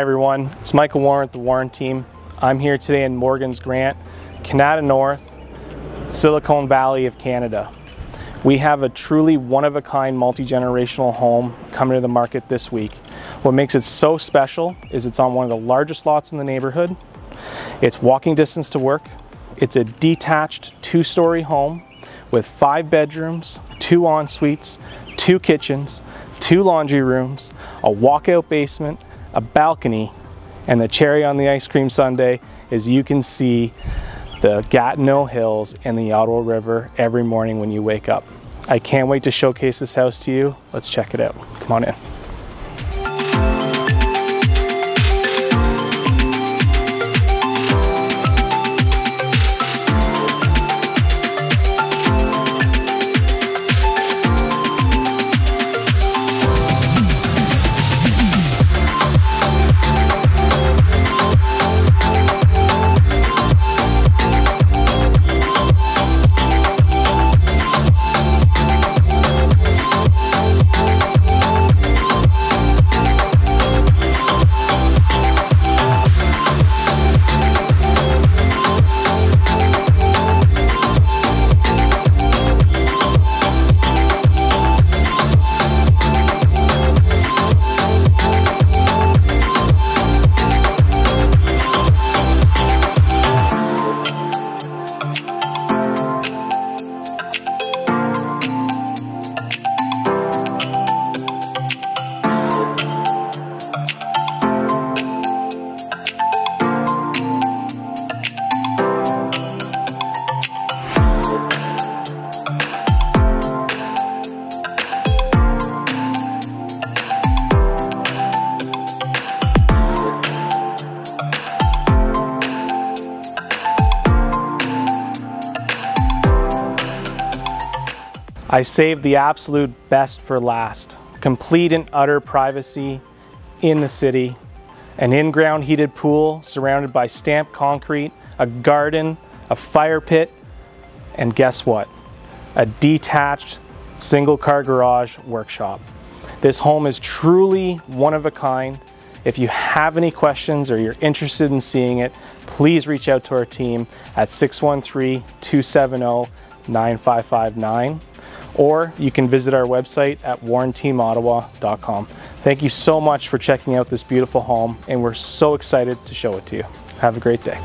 everyone, it's Michael Warren with the Warren team. I'm here today in Morgan's Grant, Canada North, Silicon Valley of Canada. We have a truly one-of-a-kind multi-generational home coming to the market this week. What makes it so special is it's on one of the largest lots in the neighborhood. It's walking distance to work. It's a detached two-story home with 5 bedrooms, 2 ensuites, 2 kitchens, 2 laundry rooms, a walkout basement, a balcony, and the cherry on the ice cream sundae is you can see the Gatineau Hills and the Ottawa River every morning when you wake up. I can't wait to showcase this house to you. Let's check it out. Come on in. I saved the absolute best for last. Complete and utter privacy in the city, an in-ground heated pool surrounded by stamped concrete, a garden, a fire pit, and guess what? A detached single-car garage workshop. This home is truly one of a kind. If you have any questions or you're interested in seeing it, please reach out to our team at 613-270-9559. Or you can visit our website at warrenteamottawa.com. Thank you so much for checking out this beautiful home, and we're so excited to show it to you. Have a great day.